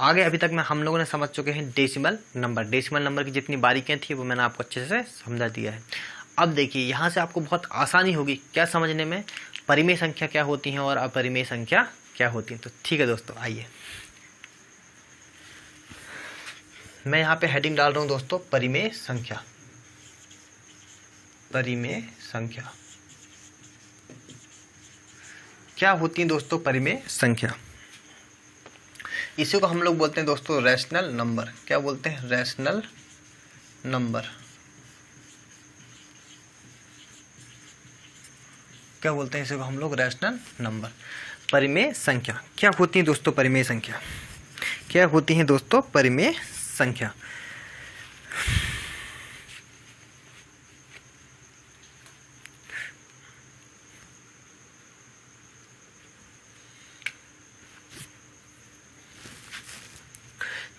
आगे अभी तक हम लोगों ने समझ चुके हैं डेसिमल नंबर। डेसिमल नंबर की जितनी बारीकियाँ थी वो मैंने आपको अच्छे से समझा दिया है। अब देखिए यहाँ से आपको बहुत आसानी होगी क्या समझने में, परिमेय संख्या क्या होती है और अपरिमेय संख्या क्या होती है। तो ठीक है दोस्तों, आइए मैं यहाँ पे हेडिंग डाल रहा हूँ दोस्तों, परिमेय संख्या। परिमेय संख्या क्या होती है दोस्तों? परिमेय संख्या, इसी को हम लोग बोलते हैं दोस्तों रैशनल नंबर। क्या बोलते हैं? Rational number. क्या बोलते हैं इसी को हम लोग? Rational number. परिमेय संख्या क्या होती है दोस्तों? परिमेय संख्या क्या होती है दोस्तों? परिमेय संख्या।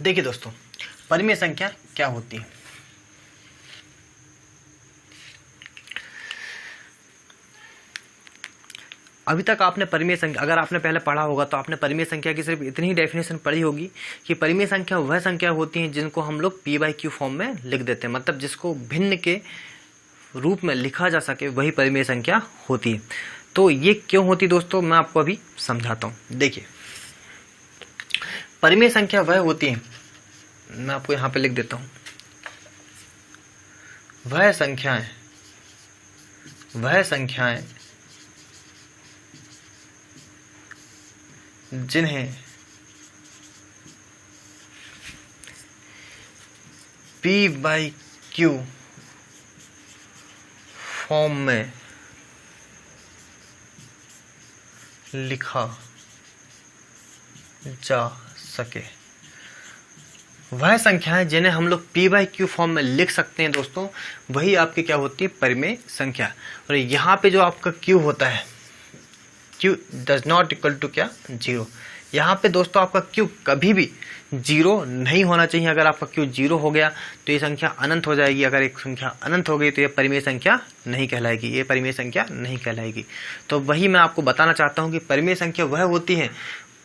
देखिए दोस्तों, परिमेय संख्या क्या होती है? अभी तक आपने परिमेय संख्या, अगर आपने पहले पढ़ा होगा तो आपने परिमेय संख्या की सिर्फ इतनी ही डेफिनेशन पढ़ी होगी कि परिमेय संख्या वह संख्या होती है जिनको हम लोग p/q फॉर्म में लिख देते हैं, मतलब जिसको भिन्न के रूप में लिखा जा सके वही परिमेय संख्या होती है। तो ये क्यों होती दोस्तों, मैं आपको अभी समझाता हूँ। देखिए, परिमेय संख्या वह होती है, मैं आपको यहाँ पे लिख देता हूँ, वह संख्याएं जिन्हें p/q फॉर्म में लिखा जा सके। वह संख्याएं जिन्हें हम लोग p/q फॉर्म में लिख सकते हैं दोस्तों, वही आपकी क्या होती है? परिमेय संख्या। और यहाँ पे जो आपका q होता है, q does not equal to क्या? 0। यहाँ पे दोस्तों आपका q कभी भी 0 नहीं होना चाहिए। अगर आपका q 0 हो गया तो ये संख्या अनंत हो जाएगी। अगर एक संख्या अनंत हो गई तो ये परिमेय संख्या नहीं कहलाएगी, ये परिमेय संख्या नहीं कहलाएगी। तो वही मैं आपको बताना चाहता हूँ कि परिमेय संख्या वह होती है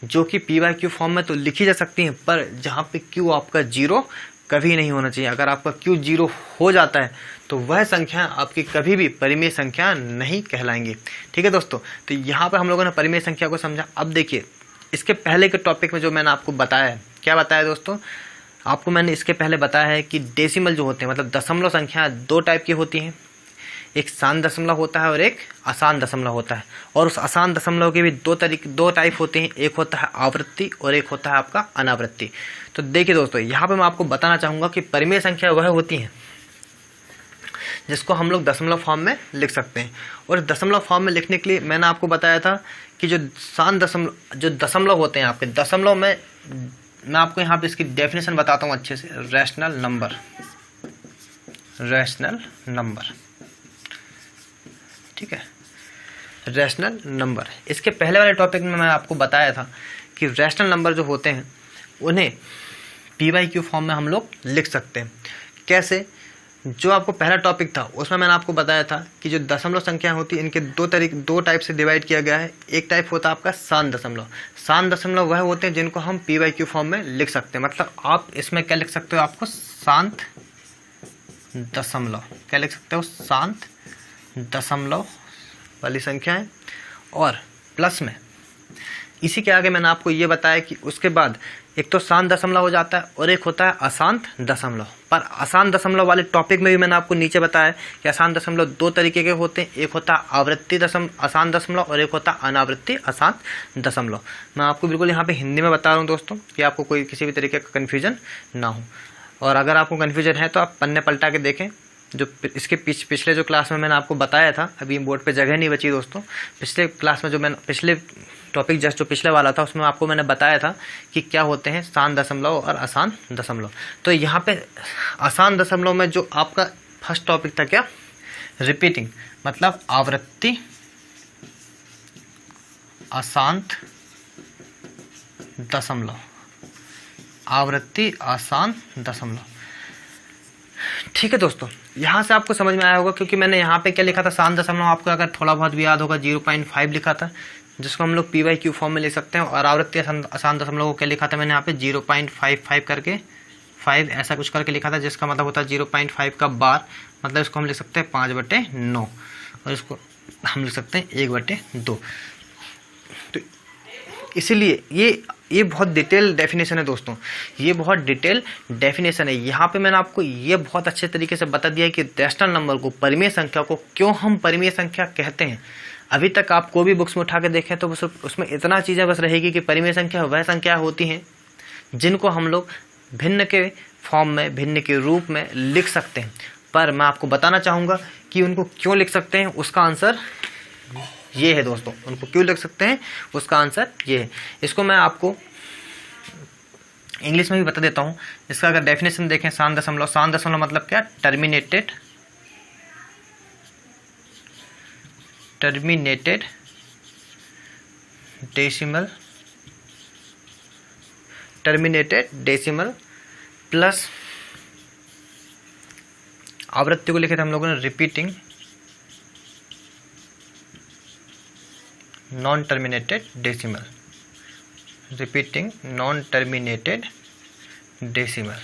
जो कि p/q फॉर्म में तो लिखी जा सकती है, पर जहाँ पे q आपका 0 कभी नहीं होना चाहिए। अगर आपका q 0 हो जाता है तो वह संख्या आपकी कभी भी परिमेय संख्या नहीं कहलाएंगी। ठीक है दोस्तों, तो यहाँ पर हम लोगों ने परिमेय संख्या को समझा। अब देखिए, इसके पहले के टॉपिक में जो मैंने आपको बताया है, क्या बताया दोस्तों? आपको मैंने इसके पहले बताया है कि डेसिमल जो होते हैं, मतलब दशमलव संख्या दो टाइप की होती हैं। एक शांत दशमलव होता है और एक आसान दशमलव होता है। और उस आसान दशमलव के भी दो टाइप होते हैं, एक होता है आवृत्ति और एक होता है आपका अनावृत्ति। तो देखिए दोस्तों, यहाँ पे मैं आपको बताना चाहूँगा कि परिमेय संख्या वह होती है जिसको हम लोग दशमलव फॉर्म में लिख सकते हैं। और दशमलव फॉर्म में लिखने के लिए मैंने आपको बताया था कि जो दशमलव होते हैं आपके, दशमलव में मैं आपको यहाँ पे इसकी डेफिनेशन बताता हूँ अच्छे से। रैशनल नंबर, ठीक है, रैशनल नंबर। इसके पहले वाले टॉपिक में मैं आपको बताया था कि रैशनल नंबर जो होते हैं उन्हें p/q फॉर्म में हम लोग लिख सकते हैं। कैसे? जो आपको पहला टॉपिक था उसमें मैंने आपको बताया था कि जो दशमलव संख्या होती है इनके दो टाइप से डिवाइड किया गया है। एक टाइप होता है आपका शांत दशमलव। शांत दशमलव वह होते हैं जिनको हम p/q फॉर्म में लिख सकते हैं। मतलब आप इसमें क्या लिख सकते हो? आपको शांत दशमलव, क्या लिख सकते हो? शांत दशमलव वाली संख्याएं। और प्लस में इसी के आगे मैंने आपको ये बताया कि उसके बाद एक तो शांत दशमलव हो जाता है और एक होता है अशांत दशमलव। पर अशांत दशमलव वाले टॉपिक में भी मैंने आपको नीचे बताया कि अशांत दशमलव दो तरीके के होते हैं, एक होता है आवृत्ति अशांत दशमलव और एक होता है अनावृत्ति अशांत दशमलव। मैं आपको बिल्कुल यहाँ पे हिंदी में बता रहा हूँ दोस्तों कि आपको कोई किसी भी तरीके का कन्फ्यूजन ना हो। और अगर आपको कन्फ्यूजन है तो आप पन्ने पलटा के देखें। जो इसके पिछले जो क्लास में मैंने आपको बताया था, अभी बोर्ड पे जगह नहीं बची दोस्तों, पिछले क्लास में जो मैंने पिछले टॉपिक जस्ट जो पिछले वाला था उसमें आपको मैंने बताया था कि क्या होते हैं शांत दशमलव और अशांत दशमलव। तो यहाँ पे अशांत दशमलव में जो आपका फर्स्ट टॉपिक था क्या? रिपीटिंग, मतलब आवृत्ति अशांत दशमलव, आवृत्ति अशांत दशमलव। ठीक है दोस्तों, यहाँ से आपको समझ में आया होगा क्योंकि मैंने यहाँ पे क्या लिखा था? शांत दशमलव आपको अगर थोड़ा बहुत भी याद होगा 0.5 लिखा था। जिसको हम लोग p/q फॉर्म में ले सकते हैं। और आवृत्ति आसान दशमलव को क्या लिखा था मैंने यहाँ पे 0.55 करके 5 ऐसा कुछ करके लिखा था, जिसका मतलब होता है 0.5 का बार, मतलब इसको हम लिख सकते हैं 5/9 और इसको हम लिख सकते हैं 1/2। तो इसीलिए ये बहुत डिटेल डेफिनेशन है दोस्तों, ये बहुत डिटेल डेफिनेशन है। यहाँ पे मैंने आपको ये बहुत अच्छे तरीके से बता दिया है कि रैशनल नंबर को, परिमेय संख्या को क्यों हम परिमेय संख्या कहते हैं। अभी तक आप कोई भी बुक्स में उठा के देखें तो उसमें इतना चीज़ें बस रहेगी कि परिमेय संख्या वह संख्या होती हैं जिनको हम लोग भिन्न के फॉर्म में, भिन्न के रूप में लिख सकते हैं। पर मैं आपको बताना चाहूँगा कि उनको क्यों लिख सकते हैं, उसका आंसर ये है दोस्तों। उनको क्यों लिख सकते हैं उसका आंसर ये है। इसको मैं आपको इंग्लिश में भी बता देता हूँ। इसका अगर डेफिनेशन देखें, शांत दशमलव मतलब क्या, टर्मिनेटेड डेसिमल प्लस आवृत्ति को लिखे थे हम लोगों ने repeating non terminated decimal, repeating non terminated decimal.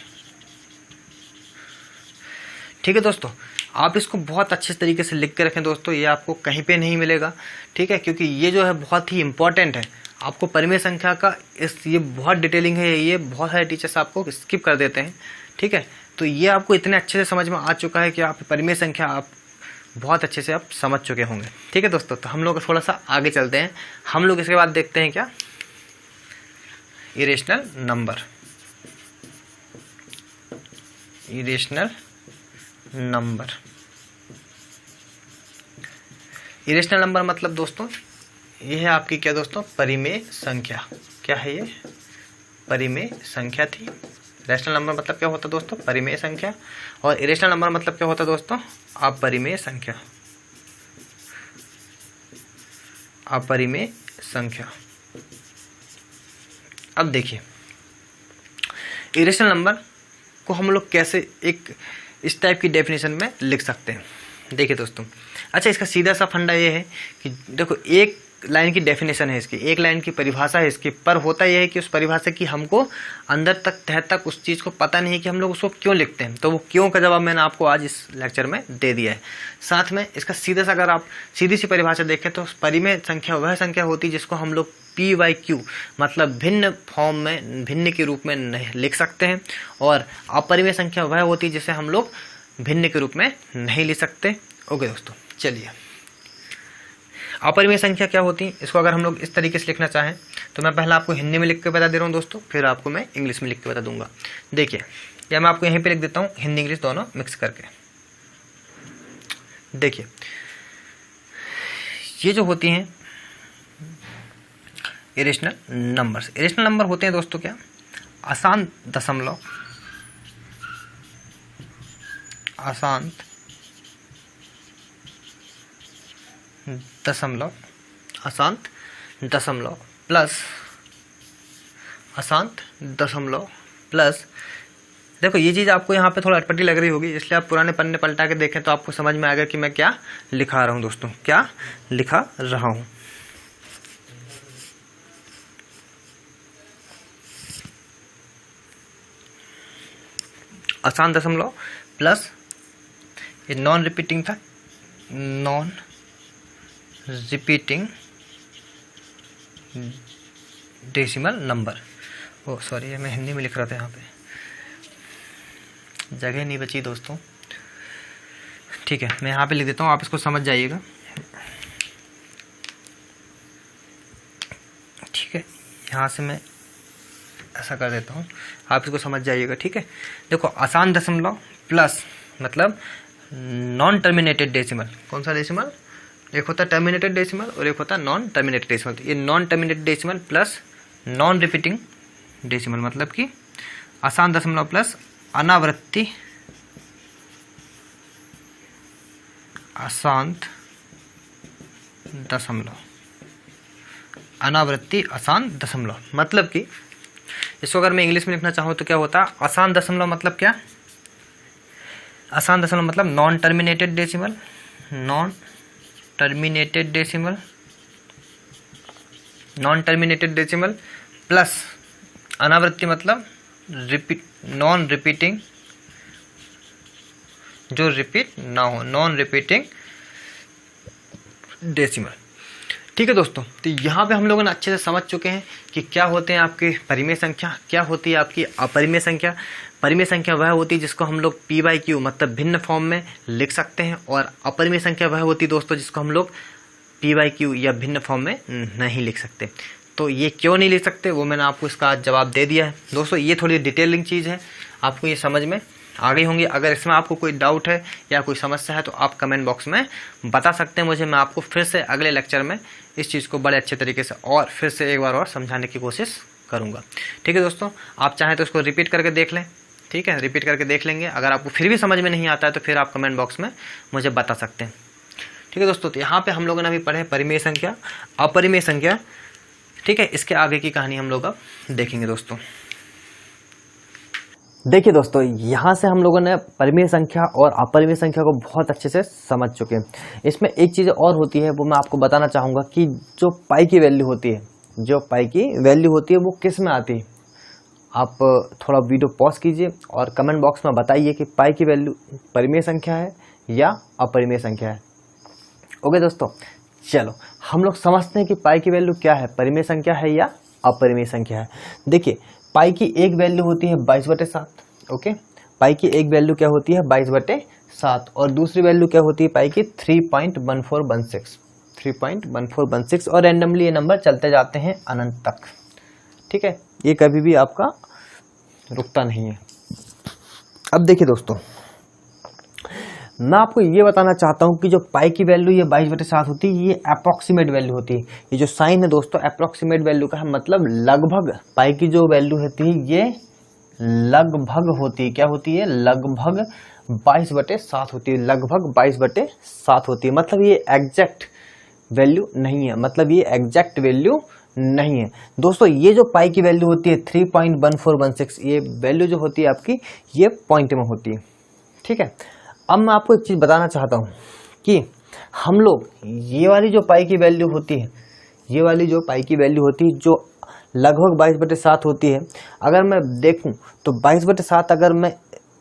ठीक है दोस्तों, आप इसको बहुत अच्छे तरीके से लिख के रखें दोस्तों, ये आपको कहीं पे नहीं मिलेगा। ठीक है, क्योंकि ये जो है बहुत ही इंपॉर्टेंट है। आपको परिमेय संख्या का ये बहुत डिटेलिंग है, ये बहुत सारे टीचर्स आपको स्किप कर देते हैं। ठीक है, तो ये आपको इतने अच्छे से समझ में आ चुका है कि आप परिमेय संख्या आप बहुत अच्छे से आप समझ चुके होंगे। ठीक है दोस्तों, तो हम लोग थोड़ा सा आगे चलते हैं। हम लोग इसके बाद देखते हैं क्या, इरेशनल नंबर। इरेशनल नंबर मतलब दोस्तों ये है आपकी क्या दोस्तों, परिमेय संख्या। क्या है ये, परिमेय संख्या थी। रैशनल नंबर मतलब क्या होता है दोस्तों, परिमेय संख्या। और इरेशनल नंबर मतलब क्या होता है दोस्तों, अपरिमेय संख्या। अपरिमेय संख्या। अब देखिए इरेशनल नंबर को हम लोग कैसे एक इस टाइप की डेफिनेशन में लिख सकते हैं। देखिए दोस्तों, अच्छा इसका सीधा सा फंडा ये है कि देखो एक लाइन की डेफिनेशन है इसकी, एक लाइन की परिभाषा है इसकी, पर होता यह है कि उस परिभाषा की हमको अंदर तक तह तक उस चीज़ को पता नहीं है कि हम लोग उसको क्यों लिखते हैं। तो वो क्यों का जवाब मैंने आपको आज इस लेक्चर में दे दिया है। साथ में इसका सीधा सा अगर आप सीधी सी परिभाषा देखें तो परिमेय संख्या वह संख्या होती है जिसको हम लोग p/q मतलब भिन्न फॉर्म में, भिन्न के रूप में नहीं लिख सकते हैं। और अपरिमेय संख्या वह होती है जिसे हम लोग भिन्न के रूप में नहीं लिख सकते। ओके दोस्तों, चलिए अपरिमेय संख्या क्या होती है, इसको अगर हम लोग इस तरीके से लिखना चाहें तो मैं पहले आपको हिंदी में लिख के बता दे रहा हूँ दोस्तों, फिर आपको मैं इंग्लिश में लिख के बता दूंगा। देखिए, या मैं आपको यहीं पे लिख देता हूँ हिंदी इंग्लिश दोनों मिक्स करके। देखिए ये जो होती हैं इरेशनल नंबर्स। इरेशनल नंबर होते हैं दोस्तों क्या, अशांत दशमलव, अशांत दशमलव, अशांत दशमलव प्लस अशांत दशमलव प्लस। देखो ये चीज़ आपको यहाँ पे थोड़ा अटपटी लग रही होगी, इसलिए आप पुराने पन्ने पलटा के देखें तो आपको समझ में आएगा कि मैं क्या लिखा रहा हूँ दोस्तों, क्या लिखा रहा हूँ। अशांत दशमलव प्लस ये नॉन रिपीटिंग था, नॉन रिपीटिंग डेसिमल नंबर। ओ सॉरी, मैं हिंदी में लिख रहा था, यहाँ पे जगह नहीं बची दोस्तों। ठीक है, मैं यहाँ पे लिख देता हूँ, आप इसको समझ जाइएगा। ठीक है, यहाँ से मैं ऐसा कर देता हूँ, आप इसको समझ जाइएगा। ठीक है, देखो अशांत दशमलव प्लस मतलब नॉन टर्मिनेटेड डेसिमल। कौन सा डेसिमल, एक होता है टर्मिनेटेड डेसिमल और एक होता है नॉन टर्मिनेटेड डेसिमल। ये non terminated decimal plus non repeating decimal मतलब कि अशांत दशमलव प्लस अनावृत्ति, अशांत दशमलव, अनावृत्ति अशांत दशमलव। मतलब कि इसको अगर मैं इंग्लिश में लिखना चाहूँ तो क्या होता है, अशांत दशमलव मतलब क्या, अशांत दशमलव मतलब non terminated decimal, non terminated decimal non terminated decimal plus अनावृत्ति मतलब नॉन रिपीटिंग, जो रिपीट ना हो, नॉन रिपीटिंग डेसिमल। ठीक है दोस्तों, तो यहाँ पे हम लोगों ने अच्छे से समझ चुके हैं कि क्या होते हैं आपके परिमेय संख्या, क्या होती है आपकी अपरिमेय संख्या। परिमेय संख्या वह होती है जिसको हम लोग पी बाई क्यू मतलब भिन्न फॉर्म में लिख सकते हैं, और अपरिमेय संख्या वह होती है दोस्तों जिसको हम लोग पी बाई क्यू या भिन्न फॉर्म में नहीं लिख सकते। तो ये क्यों नहीं लिख सकते वो मैंने आपको इसका जवाब दे दिया है दोस्तों। ये थोड़ी डिटेलिंग चीज़ है, आपको ये समझ में आ गई होंगी। अगर इसमें आपको कोई डाउट है या कोई समस्या है तो आप कमेंट बॉक्स में बता सकते हैं मुझे। मैं आपको फिर से अगले लेक्चर में इस चीज़ को बड़े अच्छे तरीके से और फिर से एक बार और समझाने की कोशिश करूँगा। ठीक है दोस्तों, आप चाहें तो इसको रिपीट करके देख लें। ठीक है, रिपीट करके देख लेंगे। अगर आपको फिर भी समझ में नहीं आता है तो फिर आप कमेंट बॉक्स में मुझे बता सकते हैं। ठीक है दोस्तों, तो यहाँ पे हम लोगों ने अभी पढ़े परिमेय संख्या, अपरिमेय संख्या। ठीक है, इसके आगे की कहानी हम लोग अब देखेंगे दोस्तों। देखिए दोस्तों, यहाँ से हम लोगों ने परिमेय संख्या और अपरिमेय संख्या को बहुत अच्छे से समझ चुके हैं। इसमें एक चीज़ और होती है वो मैं आपको बताना चाहूँगा कि जो पाई की वैल्यू होती है, जो पाई की वैल्यू होती है वो किस में आती है। आप थोड़ा वीडियो पॉज कीजिए और कमेंट बॉक्स में बताइए कि पाई की वैल्यू परिमेय संख्या है या अपरिमेय संख्या है। ओके दोस्तों, चलो हम लोग समझते हैं कि पाई की वैल्यू क्या है, परिमेय संख्या है या अपरिमेय संख्या है। देखिए, पाई की एक वैल्यू होती है 22/7। ओके, पाई की एक वैल्यू क्या होती है 22/7, और दूसरी वैल्यू क्या होती है पाई की 3.1416 और रैंडमली ये नंबर चलते जाते हैं अनंत तक। ठीक है, ये कभी भी आपका रुकता नहीं है। अब देखिए दोस्तों, मैं आपको ये बताना चाहता हूँ कि जो पाई की वैल्यू ये 22/7 होती है, ये अप्रॉक्सीमेट वैल्यू होती है। ये जो साइन है दोस्तों अप्रॉक्सीमेट वैल्यू का है, मतलब लगभग पाई की जो वैल्यू होती है ये लगभग होती है। क्या होती है? लगभग 22/7 होती है। लगभग 22/7 होती है, मतलब ये एग्जैक्ट वैल्यू नहीं है, मतलब ये एग्जैक्ट वैल्यू नहीं है दोस्तों। ये जो पाई की वैल्यू होती है 3.1416, ये वैल्यू जो होती है आपकी ये पॉइंट में होती है। ठीक है, अब मैं आपको एक चीज बताना चाहता हूं कि हम लोग ये वाली जो पाई की वैल्यू होती है, ये वाली जो पाई की वैल्यू होती है जो लगभग 22/7 होती है, अगर मैं देखूं तो 22/7 अगर मैं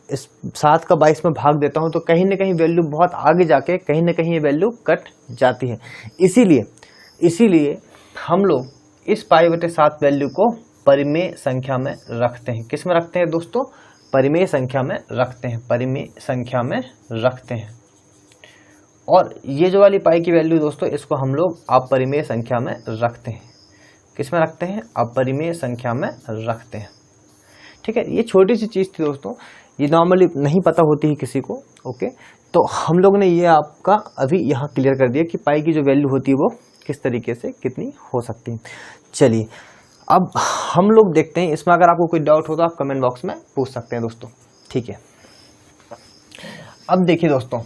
इस 7 का 22 में भाग देता हूं तो कहीं ना कहीं वैल्यू बहुत आगे जाके कहीं ना कहीं ये वैल्यू कट जाती है। इसीलिए हम लोग इस पाई/7 वैल्यू को परिमेय संख्या में रखते हैं। किस में रखते हैं दोस्तों? परिमेय संख्या में रखते हैं, परिमेय संख्या में रखते हैं। और ये जो वाली पाई की वैल्यू दोस्तों, इसको हम लोग अपरिमेय संख्या में रखते हैं। किस में रखते हैं? अपरिमेय संख्या में रखते हैं। ठीक है, ये छोटी सी चीज थी दोस्तों, ये नॉर्मली नहीं पता होती है किसी को। ओके, तो हम लोग ने ये आपका अभी यहाँ क्लियर कर दिया कि पाई की जो वैल्यू होती है वो किस तरीके से कितनी हो सकती है। चलिए अब हम लोग देखते हैं, इसमें अगर आपको कोई डाउट हो तो आप कमेंट बॉक्स में पूछ सकते हैं दोस्तों। ठीक है, अब देखिए दोस्तों,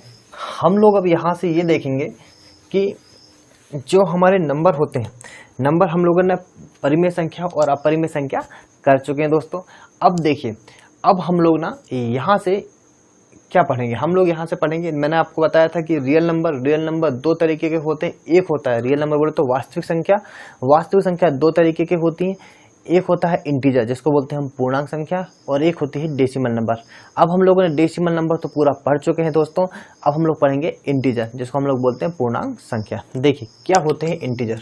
हम लोग अब यहाँ से ये देखेंगे कि जो हमारे नंबर होते हैं, नंबर हम लोगों ने परिमेय संख्या और अपरिमेय संख्या कर चुके हैं दोस्तों। अब देखिए, अब हम लोग ना यहाँ से क्या पढ़ेंगे? हम लोग यहाँ से पढ़ेंगे, मैंने आपको बताया था कि रियल नंबर दो तरीके के होते हैं। एक होता है रियल नंबर बोले तो वास्तविक संख्या दो तरीके की होती है। एक होता है इंटीजर जिसको बोलते हैं हम पूर्णांक संख्या, और एक होती है डेसिमल नंबर। अब हम लोगों ने डेसिमल नंबर तो पूरा पढ़ चुके हैं दोस्तों, अब हम लोग पढ़ेंगे इंटीजर जिसको हम लोग बोलते हैं पूर्णांक संख्या। देखिए क्या होते हैं इंटीजर।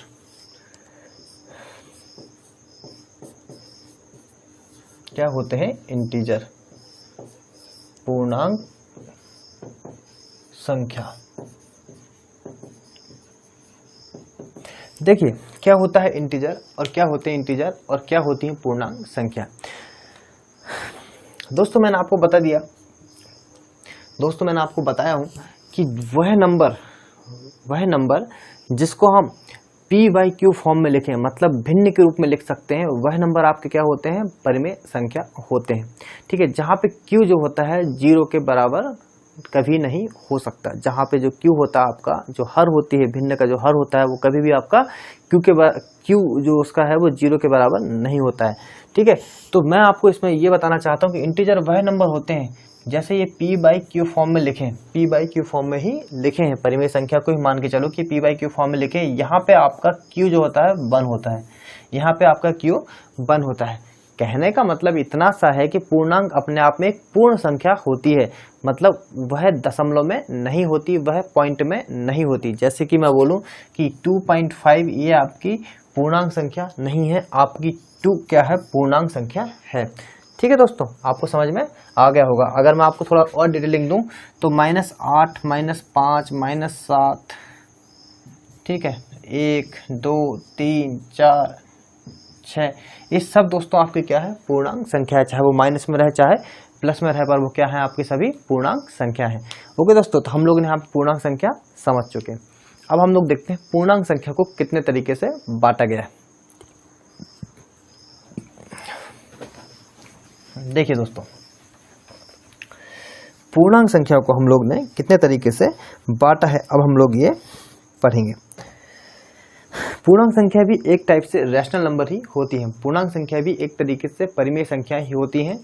क्या होते हैं इंटीजर? पूर्णांक संख्या। देखिए क्या होता है इंटीजर और क्या होते हैं इंटीजर और क्या होती है पूर्णांक संख्या। दोस्तों मैंने आपको बता दिया, दोस्तों मैंने आपको बताया हूं कि वह नंबर जिसको हम p/q फॉर्म में लिखें, मतलब भिन्न के रूप में लिख सकते हैं, वह नंबर आपके क्या होते हैं? परिमेय संख्या होते हैं। ठीक है, जहां पे q जो होता है 0 के बराबर कभी नहीं हो सकता। जहां पे जो q होता है आपका, जो हर होती है, भिन्न का जो हर होता है वो कभी भी आपका q जो उसका है वो 0 के बराबर नहीं होता है। ठीक है, तो मैं आपको इसमें ये बताना चाहता हूँ कि इंटीजर वह नंबर होते हैं जैसे ये p/q फॉर्म में लिखें, p/q फॉर्म में ही लिखे हैं, परिमेय संख्या को ही मान के चलो कि p/q फॉर्म में लिखें। यहाँ पे आपका q जो होता है 1 होता है, यहाँ पे आपका क्यू 1 होता है। कहने का मतलब इतना सा है कि पूर्णांक अपने आप में एक पूर्ण संख्या होती है, मतलब वह दशमलव में नहीं होती, वह पॉइंट में नहीं होती। जैसे कि मैं बोलूं कि 2.5 ये आपकी पूर्णांक संख्या नहीं है, आपकी 2 क्या है, पूर्णांक संख्या है। ठीक है दोस्तों, आपको समझ में आ गया होगा। अगर मैं आपको थोड़ा और डिटेलिंग दूं तो -8 -5 -7, ठीक है, 1 2 3 4 6, ये सब दोस्तों आपके क्या है, पूर्णांक संख्या है। चाहे वो माइनस में रहे चाहे प्लस में रहे, पर वो क्या है, आपकी सभी पूर्णांक संख्या है। ओके दोस्तों, तो हम लोग ने यहाँ पूर्णांक संख्या समझ चुके हैं। अब हम लोग देखते हैं पूर्णांक संख्या को कितने तरीके से बांटा गया है। देखिए दोस्तों, पूर्णांक संख्या को हम लोग ने कितने तरीके से बांटा है, अब हम लोग ये पढ़ेंगे। पूर्णांक संख्या भी एक टाइप से रैशनल नंबर ही होती है। पूर्णांक संख्या भी एक तरीके से परिमेय संख्या ही होती हैं,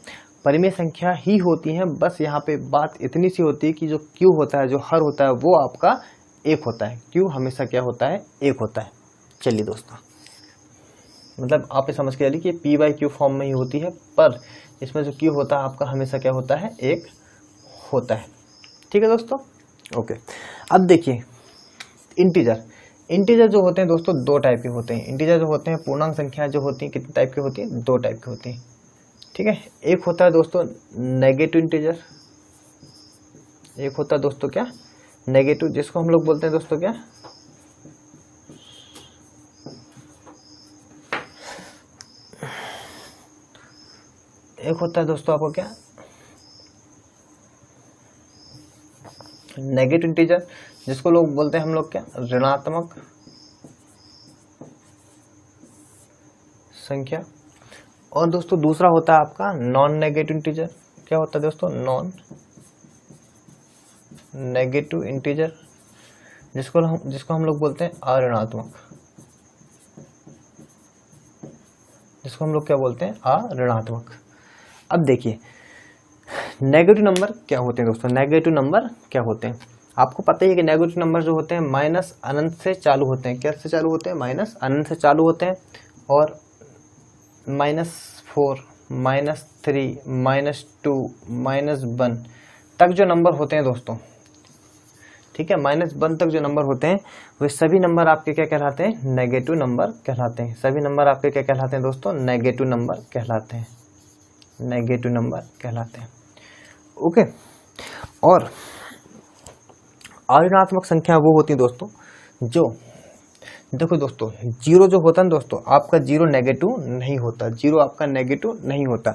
परिमेय संख्या ही होती हैं। बस यहाँ पे बात इतनी सी होती है कि जो क्यू होता है, जो हर होता है, वो आपका 1 होता है। क्यू हमेशा क्या होता है, 1 होता है। चलिए दोस्तों, मतलब आप ये समझ के चलिए कि पी बाई क्यू फॉर्म में ही होती है, पर इसमें जो क्यू होता है आपका हमेशा क्या होता है, 1 होता है। ठीक है दोस्तों, ओके। अब देखिए इंटीजर, इंटीजर जो होते हैं दोस्तों 2 टाइप के होते हैं। इंटीजर जो होते हैं, पूर्णांक संख्या जो होती है, कितने टाइप की होती है, 2 टाइप की होती है। ठीक है, एक होता है दोस्तों नेगेटिव इंटीजर, एक होता है दोस्तों क्या, नेगेटिव, जिसको हम लोग बोलते हैं दोस्तों क्या, एक होता है दोस्तों आपको क्या, नेगेटिव इंटीजर, जिसको लोग बोलते हैं हम लोग क्या, ऋणात्मक संख्या। और दोस्तों दूसरा होता है आपका नॉन नेगेटिव इंटीजर। क्या होता है दोस्तों, नॉन नेगेटिव इंटीजर, जिसको हम लोग बोलते हैं अऋणात्मक, जिसको हम लोग क्या बोलते हैं, अऋणात्मक। अब देखिए नेगेटिव नंबर क्या होते हैं दोस्तों, नेगेटिव नंबर क्या होते हैं, आपको पता ही है कि नेगेटिव नंबर जो होते हैं माइनस अनंत से चालू होते हैं। कैसे चालू होते हैं, माइनस अनंत से चालू होते हैं, और -4 -3 -2 -1 तक जो नंबर होते हैं दोस्तों, ठीक है, -1 तक जो नंबर होते हैं, वे सभी नंबर आपके क्या कहलाते हैं, नेगेटिव नंबर कहलाते हैं। सभी नंबर आपके क्या कहलाते हैं दोस्तों, नेगेटिव नंबर कहलाते हैं, नेगेटिव नंबर कहलाते हैं। ओके, और अऋणात्मक संख्या वो होती है दोस्तों जो, देखो दोस्तों, जीरो जो होता है ना दोस्तों, आपका जीरो नेगेटिव नहीं होता, जीरो आपका नेगेटिव नहीं होता।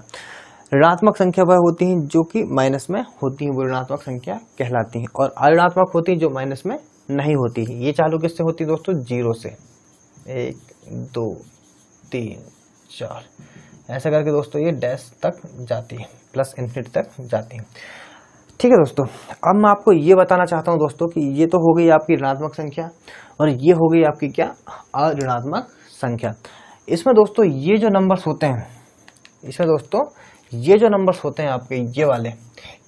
ऋणात्मक संख्या वह होती है जो कि माइनस में होती है, वो ऋणात्मक संख्या कहलाती है। और अऋणात्मक होती है जो माइनस में नहीं होती है। ये चालू किससे होती है दोस्तों, जीरो से। 1 2 3 4 ऐसा करके दोस्तों ये डैश तक जाती है, प्लस इन्फिनिटी तक जाती है। ठीक है दोस्तों, अब मैं आपको ये बताना चाहता हूँ दोस्तों कि ये तो हो गई आपकी ऋणात्मक संख्या, और ये हो गई आपकी क्या, अऋणात्मक संख्या। इसमें दोस्तों ये जो नंबर्स होते हैं, इसमें दोस्तों ये जो नंबर्स होते हैं आपके ये वाले,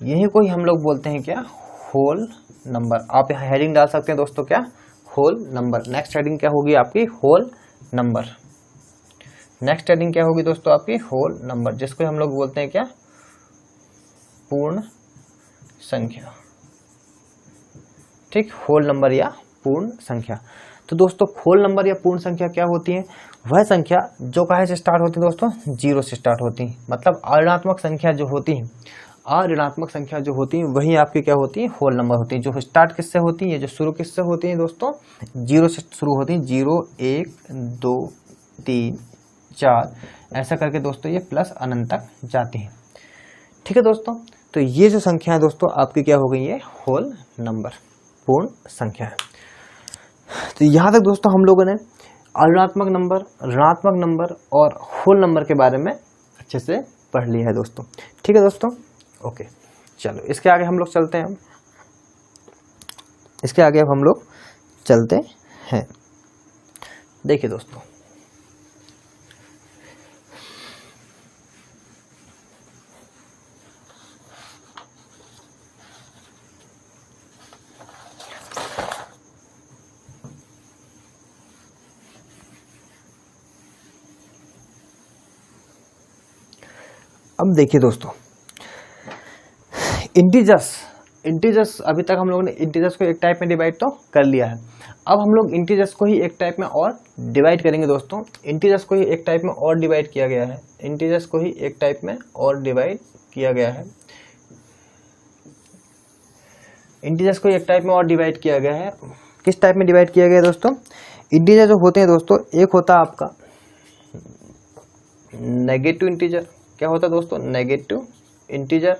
यही कोई हम लोग बोलते हैं क्या, होल नंबर। आप यहाँ हेडिंग डाल सकते हैं दोस्तों क्या, होल नंबर। नेक्स्ट हेडिंग क्या होगी आपकी, होल नंबर। नेक्स्ट हेडिंग क्या होगी दोस्तों आपकी, होल नंबर, जिसको हम लोग बोलते हैं क्या, पूर्ण संख्या। ठीक, होल नंबर या पूर्ण संख्या। तो दोस्तों होल नंबर या पूर्ण संख्या क्या होती है, वह संख्या जो कहाँ से स्टार्ट होती है दोस्तों, जीरो से स्टार्ट होती है। मतलब अऋणात्मक संख्या जो होती है, अऋणात्मक संख्या जो होती है वही आपकी क्या होती है, होल नंबर होती है। जो स्टार्ट किससे होती है, ये जो शुरू किससे होती है दोस्तों, जीरो से शुरू होती है। 0 1 2 3 4 ऐसा करके दोस्तों ये प्लस अनंत तक जाती है। ठीक है दोस्तों, तो ये जो संख्या है दोस्तों आपकी क्या हो गई है, होल नंबर, पूर्ण संख्या है। तो यहाँ तक दोस्तों हम लोगों ने अऋणात्मक नंबर, ऋणात्मक नंबर और होल नंबर के बारे में अच्छे से पढ़ लिया है दोस्तों। ठीक है दोस्तों, ओके, चलो इसके आगे हम लोग चलते हैं। इसके आगे अब हम लोग चलते हैं। देखिए दोस्तों, अब देखिए दोस्तों, इंटीजर्स अभी तक हम लोगों ने इंटीजर्स को एक टाइप में डिवाइड तो कर लिया है। अब हम लोग इंटीजर्स को ही एक टाइप में और डिवाइड करेंगे दोस्तों। इंटीजर्स को ही एक टाइप में और डिवाइड किया गया है। इंटीजर्स को ही एक टाइप में और डिवाइड किया गया है। इंटीजर्स को एक टाइप में और डिवाइड किया गया है। किस टाइप में डिवाइड किया गया है दोस्तों? इंटीजर जो होते हैं दोस्तों, एक होता है आपका नेगेटिव इंटीजर। क्या होता है दोस्तों? नेगेटिव इंटीजर,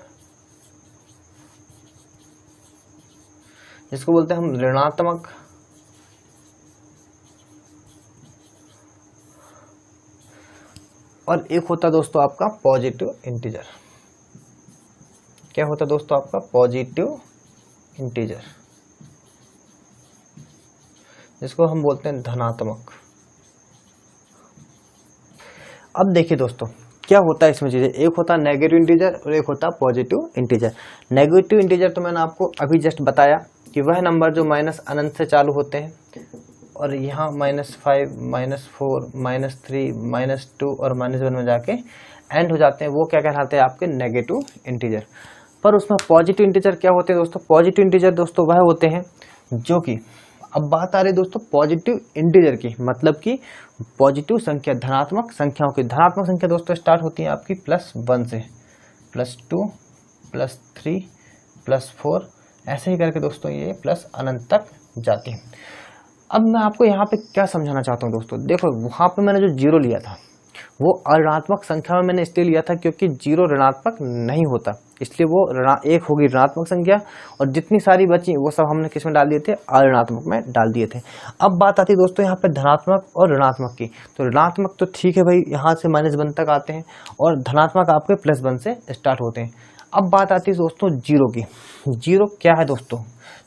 जिसको बोलते हैं हम ऋणात्मक। और एक होता है दोस्तों आपका पॉजिटिव इंटीजर। क्या होता है दोस्तों आपका? पॉजिटिव इंटीजर, जिसको हम बोलते हैं धनात्मक। अब देखिए दोस्तों क्या होता है इसमें चीजें। एक होता है नेगेटिव इंटीजर और एक होता है पॉजिटिव इंटीजर। नेगेटिव इंटीजर तो मैंने आपको अभी जस्ट बताया कि वह नंबर जो माइनस अनंत से चालू होते हैं और यहाँ -5, -4, -3, -2 और -1 में जाके एंड हो जाते हैं, वो क्या कहलाते हैं? आपके नेगेटिव इंटीजर। पर उसमें पॉजिटिव इंटीजर क्या होते हैं दोस्तों? पॉजिटिव इंटीजर दोस्तों वह होते हैं जो कि, अब बात आ रही दोस्तों पॉजिटिव इंटीजर की, मतलब कि पॉजिटिव संख्या, धनात्मक संख्याओं की। धनात्मक संख्या दोस्तों स्टार्ट होती है आपकी +1 से, +2, +3, +4, ऐसे ही करके दोस्तों ये प्लस अनंत तक जाती है। अब मैं आपको यहाँ पे क्या समझाना चाहता हूँ दोस्तों, देखो वहाँ पे मैंने जो 0 लिया था वो अऋणात्मक संख्या में मैंने इसलिए लिया था क्योंकि 0 ऋणात्मक नहीं होता, इसलिए वो एक होगी ऋणात्मक संख्या और जितनी सारी बची वो सब हमने किस में डाल दिए थे? अऋणात्मक में डाल दिए थे। अब बात आती है दोस्तों यहाँ पे धनात्मक और ऋणात्मक की। तो ऋणात्मक तो ठीक है भाई, यहाँ से -1 तक आते हैं और धनात्मक आपके +1 से स्टार्ट होते हैं। अब बात आती है दोस्तों 0 की। 0 क्या है दोस्तों?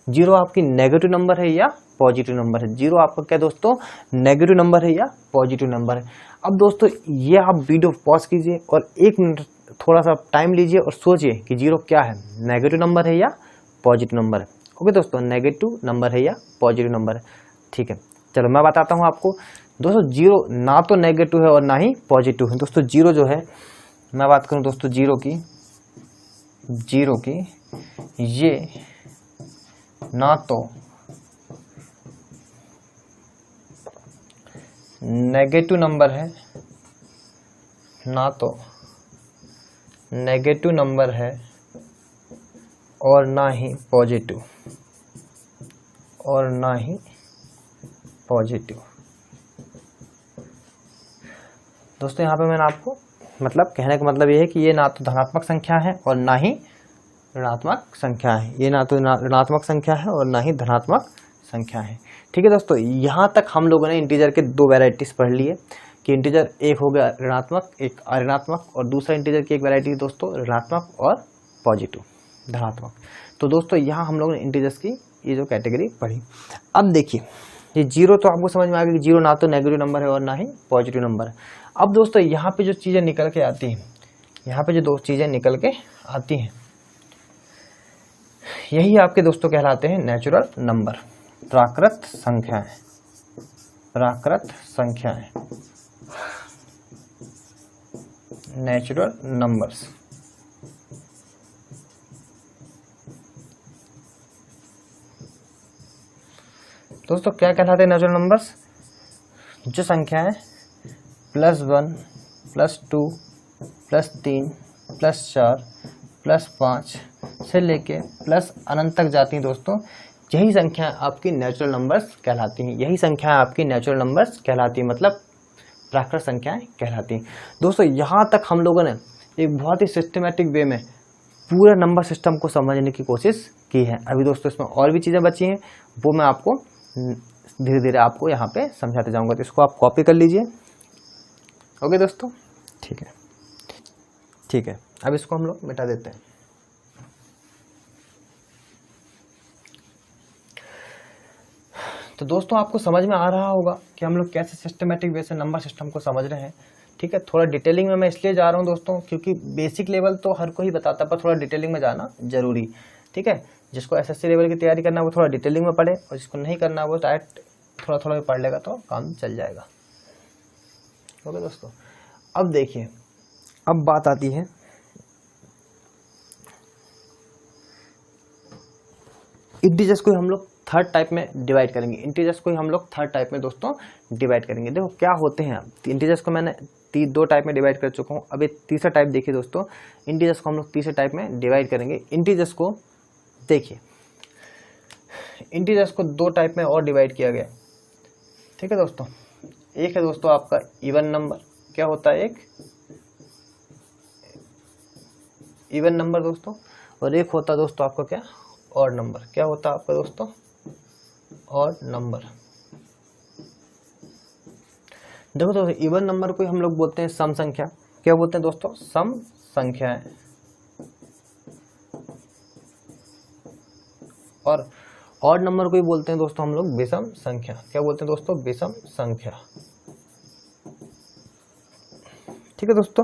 0 आपकी नेगेटिव नंबर है या पॉजिटिव नंबर है? 0 आपका क्या दोस्तों? नेगेटिव नंबर है या पॉजिटिव नंबर है? अब दोस्तों ये आप वीडियो पॉज कीजिए और 1 मिनट थोड़ा सा टाइम लीजिए और सोचिए कि 0 क्या है, नेगेटिव नंबर है या पॉजिटिव नंबर है। ओके दोस्तों, नेगेटिव नंबर है या पॉजिटिव नंबर है? ठीक है, चलो मैं बताता हूँ आपको दोस्तों। 0 ना तो नेगेटिव है और ना ही पॉजिटिव है दोस्तों। 0 जो है, मैं बात करूँ दोस्तों 0 की, ये ना तो नेगेटिव नंबर है, ना तो नेगेटिव नंबर है और ना ही पॉजिटिव, दोस्तों यहाँ पे मैंने आपको मतलब कहने का मतलब ये है कि ये ना तो धनात्मक संख्या है और ना ही ऋणात्मक संख्या है। ये ना तो ऋणात्मक संख्या है और ना ही धनात्मक संख्या है। ठीक है दोस्तों, यहाँ तक हम लोगों ने इंटीजर के 2 वैरायटीज पढ़ लिए कि इंटीजर एक हो गया ऋणात्मक, एक अऋणात्मक, और दूसरा इंटीजर की एक वैरायटी दोस्तों ऋणात्मक और पॉजिटिव, धनात्मक। तो दोस्तों यहाँ हम लोगों ने इंटीजर्स की ये जो कैटेगरी पढ़ी। अब देखिए ये 0 तो आपको समझ में आ गया कि 0 ना तो नेगेटिव नंबर है और ना ही पॉजिटिव नंबर है। अब दोस्तों यहाँ पे जो चीज़ें निकल के आती हैं, यहाँ पे जो 2 चीज़ें निकल के आती हैं, यही आपके दोस्तों कहलाते हैं नेचुरल नंबर, प्राकृत संख्याएं, नेचुरल नंबर्स। दोस्तों क्या कहलाते हैं नेचुरल नंबर्स? जो संख्याएं +1, +2, +3, +4, +5 से लेके प्लस अनंत तक जाती हैं दोस्तों, यही संख्या आपकी नेचुरल नंबर्स कहलाती हैं। यही संख्या आपकी नेचुरल नंबर्स कहलाती है, मतलब प्राकृत संख्याएं कहलाती हैं। दोस्तों यहाँ तक हम लोगों ने एक बहुत ही सिस्टमेटिक वे में पूरा नंबर सिस्टम को समझने की कोशिश की है। अभी दोस्तों इसमें और भी चीज़ें बची हैं, वो मैं आपको धीरे धीरे आपको यहाँ पे समझाते जाऊँगा। तो इसको आप कॉपी कर लीजिए। ओके दोस्तों, ठीक है, अब इसको हम लोग मिटा देते हैं। तो दोस्तों आपको समझ में आ रहा होगा कि हम लोग कैसे सिस्टमेटिक वे से नंबर सिस्टम को समझ रहे हैं। ठीक है, थोड़ा डिटेलिंग में मैं इसलिए जा रहा हूँ दोस्तों क्योंकि बेसिक लेवल तो हर कोई बताता, पर थोड़ा डिटेलिंग में जाना जरूरी। ठीक है, जिसको एसएससी लेवल की तैयारी करना है वो थोड़ा डिटेलिंग में पढ़े, और जिसको नहीं करना वो डायरेक्ट थोड़ा थोड़ा भी पढ़ लेगा तो काम चल जाएगा। ओके दोस्तों, अब देखिए, अब बात आती है इंटीजर्स को हम लोग थर्ड टाइप में डिवाइड करेंगे। इंटीजर्स को हम लोग थर्ड टाइप में दोस्तों डिवाइड करेंगे। देखो क्या होते हैं, इंटीजर्स को मैंने दो टाइप में डिवाइड कर चुका हूँ। अब एक तीसरा टाइप देखिए दोस्तों, इंटीजर्स को हम लोग तीसरे टाइप में डिवाइड करेंगे। इंटीजर्स को देखिए, इंटीजर्स को दो टाइप में और डिवाइड किया गया, ठीक है दोस्तों। एक है दोस्तों आपका इवन नंबर, क्या होता है, एक इवन नंबर दोस्तों, और एक होता है दोस्तों आपका क्या, ऑड नंबर। क्या होता है आपका दोस्तों, ऑड नंबर। देखो दोस्तों, इवन नंबर को हम लोग बोलते हैं सम संख्या। क्या बोलते हैं दोस्तों, सम संख्याएं। और ऑड नंबर को ही बोलते हैं दोस्तों हम लोग विषम संख्या। क्या बोलते हैं दोस्तों, विषम संख्या, ठीक है दोस्तों।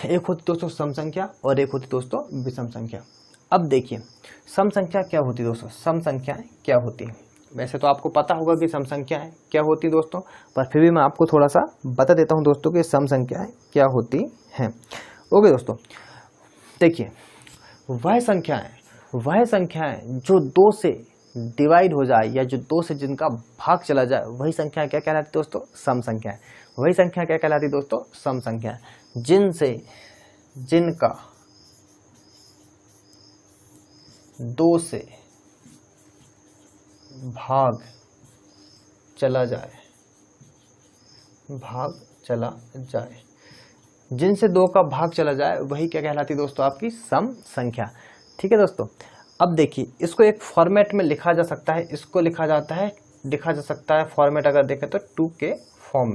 एक होती दोस्तों सम संख्या और एक होती दोस्तों विषम संख्या। अब देखिए सम संख्या क्या होती है दोस्तों, सम संख्याएं क्या होती है। वैसे तो आपको पता होगा कि सम संख्याएं क्या होती है दोस्तों, पर फिर भी मैं आपको थोड़ा सा बता देता हूं दोस्तों कि सम संख्याएं क्या होती हैं। ओके दोस्तों, देखिए वह संख्याएं जो दो से डिवाइड हो जाए या जो दो से जिनका भाग चला जाए, वही संख्या क्या कहलाती है दोस्तों, सम संख्या। वही संख्या क्या कहलाती है दोस्तों, सम संख्या। जिनका दो से भाग चला जाए, जिनसे दो का भाग चला जाए वही क्या कहलाती है दोस्तों, आपकी सम संख्या, ठीक है दोस्तों। अब देखिए इसको एक फॉर्मेट में लिखा जा सकता है, इसको लिखा जा सकता है फॉर्मेट अगर देखें तो 2 के फॉर्म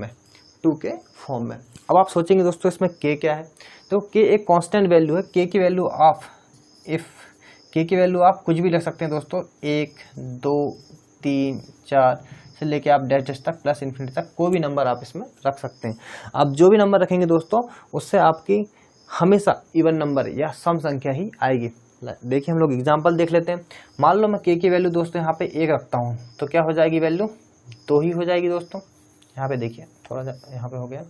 में। अब आप सोचेंगे दोस्तों इसमें k क्या है, तो k एक कांस्टेंट वैल्यू है। k की वैल्यू आप कुछ भी लिख सकते हैं दोस्तों, 1 2 3 4 से लेके आप डैश तक प्लस इन्फिनिटी तक कोई भी नंबर आप इसमें रख सकते हैं। आप जो भी नंबर रखेंगे दोस्तों उससे आपकी हमेशा इवन नंबर या सम संख्या ही आएगी। देखिए हम लोग एग्जांपल देख लेते हैं। मान लो मैं k की वैल्यू दोस्तों यहाँ पे 1 रखता हूँ, तो क्या हो जाएगी वैल्यू, 2 ही हो जाएगी दोस्तों। यहाँ पे देखिए थोड़ा सा यहाँ पे हो गया,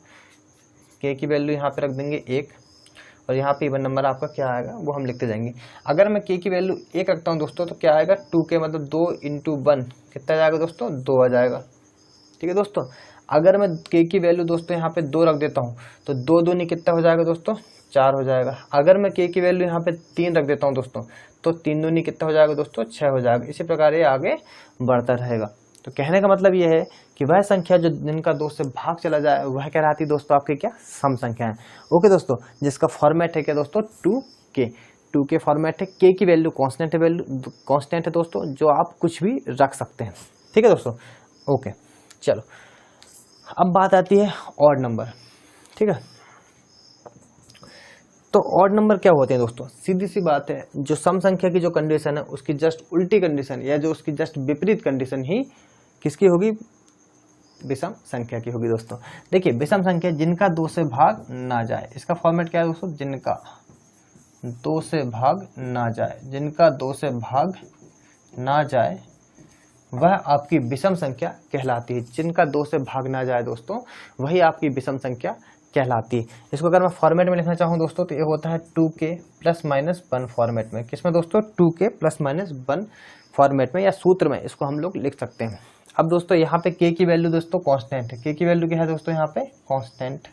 k की वैल्यू यहाँ पे रख देंगे 1 और यहाँ पे इवन नंबर आपका क्या आएगा वो हम लिखते जाएंगे। अगर मैं k की वैल्यू 1 रखता हूँ दोस्तों तो क्या आएगा, 2k मतलब 2 × 1 कितना जाएगा दोस्तों, 2 आ जाएगा, ठीक है दोस्तों। अगर मैं k की वैल्यू दोस्तों यहाँ पे 2 रख देता हूँ तो 2 दूनी कितना हो जाएगा दोस्तों, 4 हो जाएगा। अगर मैं k की वैल्यू यहाँ पे 3 रख देता हूँ दोस्तों तो 3 दूनी कितना हो जाएगा दोस्तों, 6 हो जाएगा। इसी प्रकार ये आगे बढ़ता रहेगा। तो कहने का मतलब ये है कि वह संख्या जो जिनका 2 से भाग चला जाए वह कहलाती है दोस्तों आपकी क्या, सम संख्या है। ओके दोस्तों, जिसका फॉर्मेट है क्या दोस्तों, 2k फॉर्मेट है। k की वैल्यू कांस्टेंट है दोस्तों, जो आप कुछ भी रख सकते हैं, ठीक है दोस्तों। ओके चलो, अब बात आती है ऑड नंबर, ठीक है। तो ऑड नंबर क्या होते हैं दोस्तों, सीधी सी बात है, जो सम संख्या की जो कंडीशन है उसकी जस्ट उल्टी कंडीशन या जो उसकी जस्ट विपरीत कंडीशन ही किसकी होगी, विषम संख्या की होगी दोस्तों। देखिए विषम संख्या जिनका 2 से भाग ना जाए, इसका फॉर्मेट क्या है दोस्तों, जिनका 2 से भाग ना जाए, जिनका 2 से भाग ना जाए वह आपकी विषम संख्या कहलाती है। जिनका 2 से भाग ना जाए दोस्तों वही आपकी विषम संख्या कहलाती है। इसको अगर मैं फॉर्मेट में लिखना चाहूँ दोस्तों तो ये होता है 2k + -1 फॉर्मेट में। किसमें दोस्तों, 2k + -1 फॉर्मेट में या सूत्र में इसको हम लोग लिख सकते हैं। अब दोस्तों यहाँ पे k की वैल्यू दोस्तों कांस्टेंट है। k की वैल्यू क्या है दोस्तों, यहाँ पे कांस्टेंट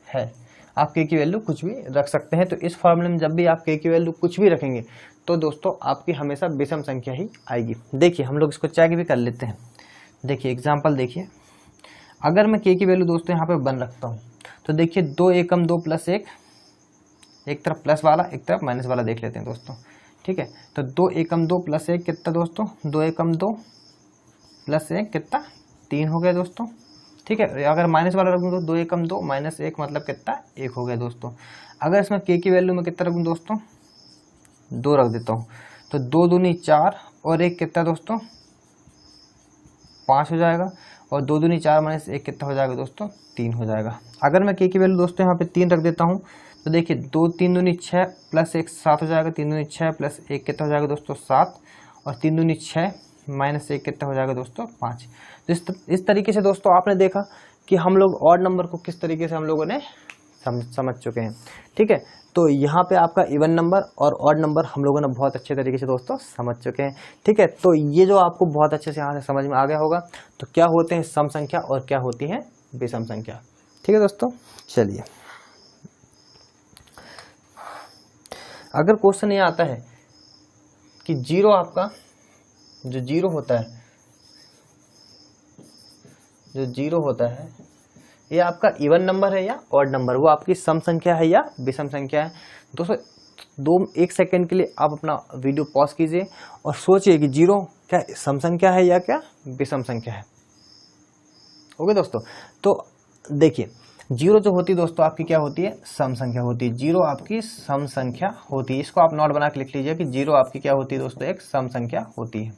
है। आप k की वैल्यू कुछ भी रख सकते हैं। तो इस फॉर्मूले में जब भी आप k की वैल्यू कुछ भी रखेंगे तो दोस्तों आपकी हमेशा विषम संख्या ही आएगी। देखिए हम लोग इसको चेक भी कर लेते हैं। देखिए एग्जाम्पल देखिए, अगर मैं k की वैल्यू दोस्तों यहाँ पे 1 रखता हूँ तो देखिए 2 एकम 2 + 1, एक तरफ प्लस वाला एक तरफ माइनस वाला देख लेते हैं दोस्तों, ठीक है। तो 2 एकम 2 + 1 कितना दोस्तों, 2 एकम 2 + 1 कितना, 3 हो गया दोस्तों, ठीक है। अगर माइनस वाला रखूँ तो 2 एकम 2 - 1 मतलब कितना, 1 हो गया दोस्तों। अगर इसमें k की वैल्यू में कितना रखूँ दोस्तों, 2 रख देता हूँ तो 2 दूनी 4 और 1 कितना दोस्तों, 5 हो जाएगा। और 2 दूनी 4 - 1 कितना हो जाएगा दोस्तों, 3 हो जाएगा। अगर मैं k की वैल्यू दोस्तों यहाँ पे 3 रख देता हूँ तो देखिए 2 3 दूनी 6 + 1 7 हो जाएगा। 3 दूनी 6 + 1 कितना हो जाएगा दोस्तों, 7। और 3 दूनी 6 - 1 कितना हो जाएगा दोस्तों, 5। तो इस तरीके से दोस्तों आपने देखा कि हम लोग ऑड नंबर को किस तरीके से हम लोगों ने समझ चुके हैं। ठीक है, तो यहाँ पे आपका इवन नंबर और ऑड नंबर हम लोगों ने बहुत अच्छे तरीके से दोस्तों समझ चुके हैं। ठीक है, तो ये जो आपको बहुत अच्छे से यहाँ से समझ में आ गया होगा, तो क्या होते हैं सम संख्या और क्या होती है विषम संख्या। ठीक है दोस्तों, चलिए अगर क्वेश्चन ये आता है कि जीरो, आपका जो जीरो होता है, जो जीरो होता है ये आपका इवन नंबर है या ऑड नंबर, वो आपकी सम संख्या है या विषम संख्या है। दोस्तों एक सेकंड के लिए आप अपना वीडियो पॉज कीजिए और सोचिए कि जीरो क्या सम संख्या है या क्या विषम संख्या है। ओके दोस्तों, तो देखिए जीरो जो होती है दोस्तों आपकी क्या होती है, सम संख्या होती है। जीरो आपकी सम संख्या होती है, इसको आप नोट बना के लिख लीजिए कि जीरो आपकी क्या होती है दोस्तों, एक सम संख्या होती है।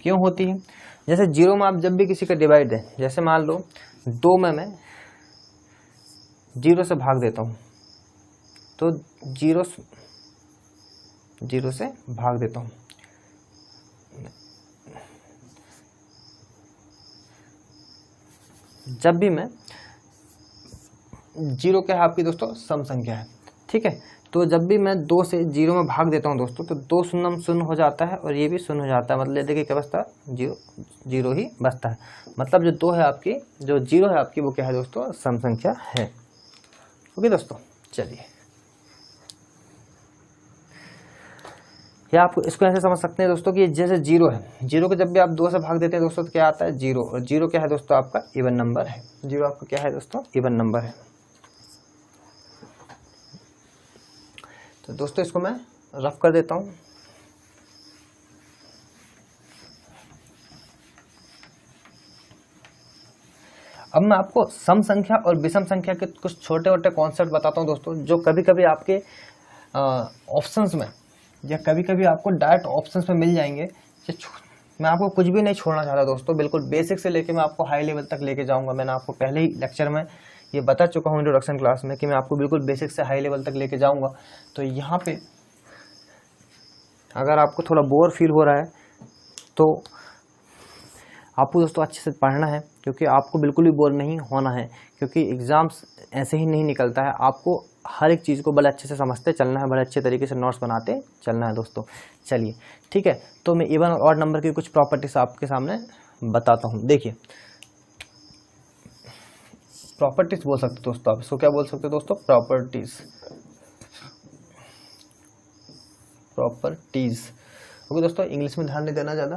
क्यों होती है, जैसे जीरो में आप जब भी किसी का डिवाइड दें, जैसे मान लो 2 में मैं 0 से भाग देता हूं, तो 0 से भाग देता हूं, जब भी मैं जीरो क्या है आपकी दोस्तों सम संख्या है। ठीक है, तो जब भी मैं 2 से 0 में भाग देता हूं दोस्तों, तो 2 शून्य शून्य हो जाता है और ये भी शून्य हो जाता है, मतलब देखिए क्या बचता है, जीरो ही बचता है। मतलब जो 2 है आपकी, जो 0 है आपकी, वो क्या है दोस्तों सम संख्या है। ओके दोस्तों, चलिए या आप इसको ऐसे समझ सकते हैं दोस्तों कि जैसे जीरो है, जीरो को जब भी आप 2 से भाग देते हैं दोस्तों तो क्या आता है जीरो, और जीरो क्या है दोस्तों आपका इवन नंबर है। जीरो आपका क्या है दोस्तों इवन नंबर है। तो दोस्तों इसको मैं रफ कर देता हूं। अब मैं आपको सम संख्या और विषम संख्या के कुछ छोटे छोटे कॉन्सेप्ट बताता हूं दोस्तों, जो कभी कभी आपके ऑप्शंस में या कभी कभी आपको डायरेक्ट ऑप्शंस में मिल जाएंगे। मैं आपको कुछ भी नहीं छोड़ना चाहता दोस्तों, बिल्कुल बेसिक से लेके मैं आपको हाई लेवल तक लेके जाऊंगा। मैंने आपको पहले ही लेक्चर में ये बता चुका हूं इंट्रोडक्शन क्लास में कि मैं आपको बिल्कुल बेसिक से हाई लेवल तक लेके जाऊंगा। तो यहाँ पे अगर आपको थोड़ा बोर फील हो रहा है तो आपको दोस्तों अच्छे से पढ़ना है, क्योंकि आपको बिल्कुल भी बोर नहीं होना है, क्योंकि एग्जाम्स ऐसे ही नहीं निकलता है। आपको हर एक चीज़ को बड़े अच्छे से समझते चलना है, बड़े अच्छे तरीके से नोट्स बनाते चलना है दोस्तों। चलिए ठीक है, तो मैं इवन और ऑड नंबर की कुछ प्रॉपर्टीज आपके सामने बताता हूँ। देखिए प्रॉपर्टीज बोल सकते दोस्तों, आप इसको क्या बोल सकते हो दोस्तों, प्रॉपर्टीज। ओके दोस्तों, इंग्लिश में ध्यान नहीं देना ज़्यादा,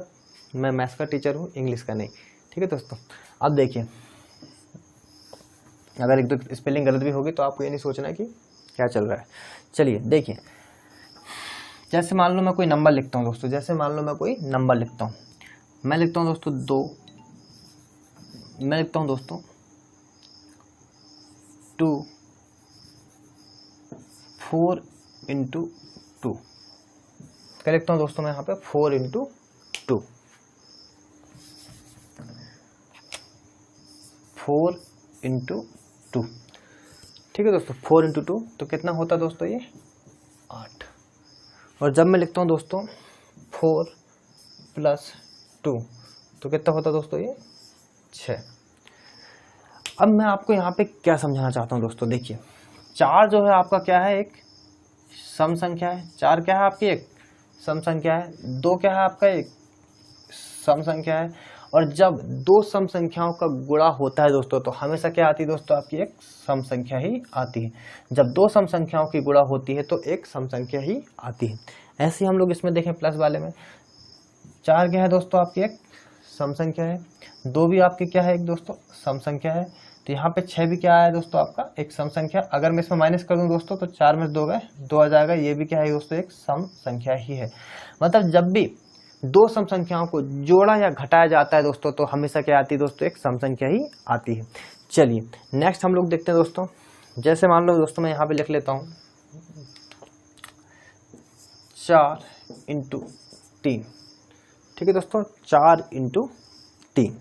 मैं मैथ्स का टीचर हूँ, इंग्लिश का नहीं। ठीक है दोस्तों, अब देखिए अगर एक दो स्पेलिंग गलत भी होगी तो आपको ये नहीं सोचना कि क्या चल रहा है। चलिए देखिए, जैसे मान लो मैं कोई नंबर लिखता हूँ दोस्तों, जैसे मान लो मैं कोई नंबर लिखता हूँ, मैं लिखता हूँ दोस्तों 2, मैं लिखता हूँ दोस्तों 2, 4 इंटू 2, क्या लिखता हूँ दोस्तों मैं यहाँ पे 4 इंटू 2, 4 इंटू 2। ठीक है दोस्तों, 4 इंटू 2 तो कितना होता है दोस्तों ये 8। और जब मैं लिखता हूँ दोस्तों 4 प्लस 2 तो कितना होता है दोस्तों ये 6। अब मैं आपको यहाँ पे क्या समझाना चाहता हूँ दोस्तों, देखिए 4 जो है आपका क्या है, एक सम संख्या है। 4 क्या है आपकी एक सम संख्या है। 2 क्या है आपका एक सम संख्या है। और जब 2 सम संख्याओं का गुणा होता है दोस्तों तो हमेशा क्या आती है दोस्तों आपकी एक सम संख्या ही आती है। जब 2 सम संख्याओं की गुणा होती है तो एक सम संख्या ही आती है। ऐसे ही हम लोग इसमें देखें प्लस वाले में 4 क्या है दोस्तों आपकी एक सम संख्या है, 2 भी आपकी क्या है एक दोस्तों सम संख्या है। तो यहाँ पे 6 भी क्या है दोस्तों आपका एक सम संख्या। अगर मैं इसमें माइनस कर दूं दोस्तों तो 4 में 2 गए 2 आ जाएगा, ये भी क्या है दोस्तों एक सम संख्या ही है। मतलब जब भी 2 सम संख्याओं को जोड़ा या घटाया जाता है दोस्तों तो हमेशा क्या आती है दोस्तों एक सम संख्या ही आती है। चलिए नेक्स्ट हम लोग देखते हैं दोस्तों, जैसे मान लो दोस्तों मैं यहाँ पे लिख लेता हूँ 4 इंटू 3। ठीक है दोस्तों, 4 इंटू 3।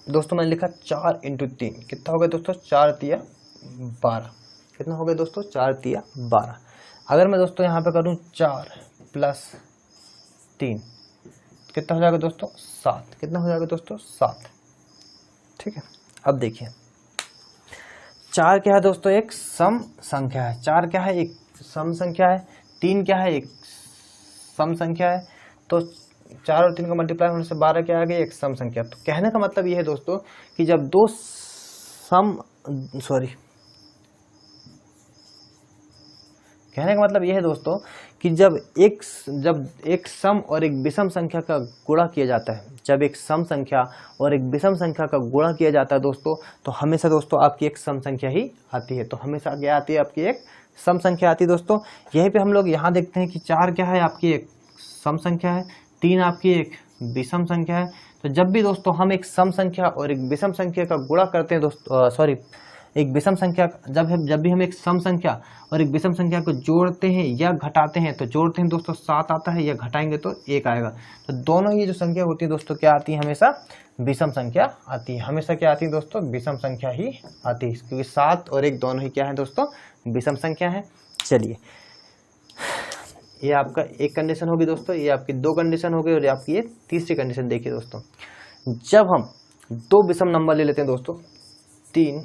दोस्तों मैंने लिखा 4 इंटू 3, कितना हो गया दोस्तों 4 तिया 12। कितना हो गया दोस्तों 4 तिया 12। अगर मैं दोस्तों यहाँ पे करूँ 4 प्लस 3, कितना हो जाएगा दोस्तों 7, कितना हो जाएगा दोस्तों 7। ठीक है, अब देखिए 4 क्या है दोस्तों एक सम संख्या है, 4 क्या है एक सम संख्या है, 3 क्या है एक सम संख्या है, तो 4 और 3 का मल्टीप्लाई होने से 12 क्या आ गई एक सम संख्या। तो कहने का मतलब ये है दोस्तों कि जब दो सम कहने का मतलब यह है दोस्तों कि जब एक सम और एक विषम संख्या का गुणा किया जाता है, जब एक सम संख्या और एक विषम संख्या का गुणा किया जाता है दोस्तों, तो हमेशा दोस्तों आपकी एक सम संख्या ही आती है। तो हमेशा क्या आती है आपकी एक सम संख्या आती है दोस्तों। यहीं पे हम लोग यहाँ देखते हैं कि 4 क्या है आपकी एक सम संख्या है, 3 आपकी एक विषम संख्या है। तो जब भी दोस्तों हम एक सम संख्या और एक विषम संख्या का गुणा करते हैं दोस्तों, एक विषम संख्या जब भी हम एक सम संख्या और एक विषम संख्या को जोड़ते हैं या घटाते हैं, तो जोड़ते हैं दोस्तों 7 आता है, या घटाएंगे तो 1 आएगा। तो दोनों ये जो संख्या होती है दोस्तों क्या आती है हमेशा विषम संख्या आती है, हमेशा क्या आती है दोस्तों विषम संख्या ही आती है, क्योंकि 7 और 1 दोनों ही क्या है दोस्तों विषम संख्या है। चलिए ये आपका एक कंडीशन होगी दोस्तों, ये आपकी 2 कंडीशन हो गई, और आपकी ये तीसरी कंडीशन देखिए दोस्तों। जब हम 2 विषम नंबर ले लेते हैं दोस्तों, 3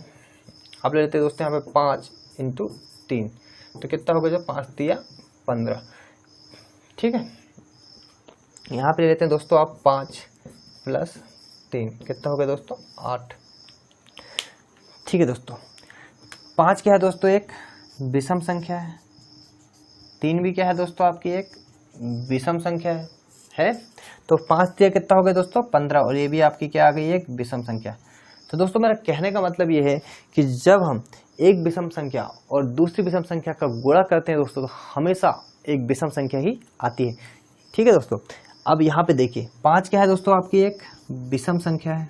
आप ले लेते हैं दोस्तों यहाँ पे 5 × 3, तो कितना होगा जो 5 × 15। ठीक है, यहाँ पे ले लेते हैं दोस्तों आप 5 + 3, कितना होगा दोस्तों 8। ठीक है दोस्तों, 5 क्या है दोस्तों एक विषम संख्या है, 3 भी क्या है दोस्तों आपकी एक विषम संख्या है। तो 5 दिया कितना हो गया दोस्तों 15, और ये भी आपकी क्या आ गई एक विषम संख्या। तो दोस्तों मेरा कहने का मतलब ये है कि जब हम एक विषम संख्या और दूसरी विषम संख्या का गुणा करते हैं दोस्तों, तो हमेशा एक विषम संख्या ही आती है। ठीक है दोस्तों, अब यहाँ पे देखिए 5 क्या है दोस्तों आपकी एक विषम संख्या है,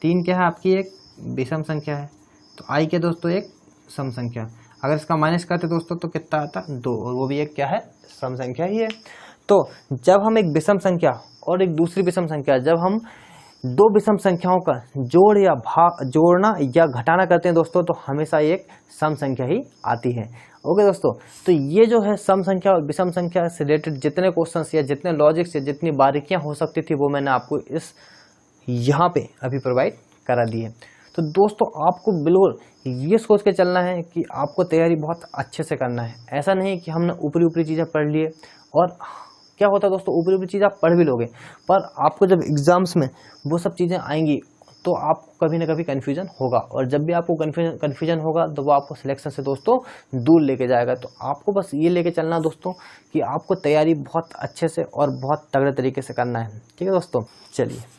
3 क्या है आपकी एक विषम संख्या है, तो आई क्या दोस्तों एक सम संख्या। अगर इसका माइनस करते दोस्तों तो कितना आता 2, और वो भी एक क्या है सम संख्या ही है। तो जब हम एक विषम संख्या और एक दूसरी विषम संख्या, जब हम 2 विषम संख्याओं का जोड़ना या घटाना करते हैं दोस्तों, तो हमेशा एक सम संख्या ही आती है। ओके दोस्तों, तो ये जो है सम संख्या और विषम संख्या से रिलेटेड जितने क्वेश्चंस या जितने लॉजिक्स या जितनी बारीकियां हो सकती थी, वो मैंने आपको यहाँ पे अभी प्रोवाइड करा दी है। तो दोस्तों आपको बिल्कुल ये सोच के चलना है कि आपको तैयारी बहुत अच्छे से करना है। ऐसा नहीं कि हमने ऊपरी चीज़ें पढ़ लिए, और क्या होता है दोस्तों ऊपरी चीज़ आप पढ़ भी लोगे, पर आपको जब एग्जाम्स में वो सब चीज़ें आएंगी तो आपको कभी ना कभी कन्फ्यूजन होगा, और जब भी आपको कन्फ्यूजन होगा तो वो आपको सिलेक्शन से दोस्तों दूर लेके जाएगा। तो आपको बस ये लेके चलना दोस्तों कि आपको तैयारी बहुत अच्छे से और बहुत तगड़े तरीके से करना है। ठीक है दोस्तों, चलिए।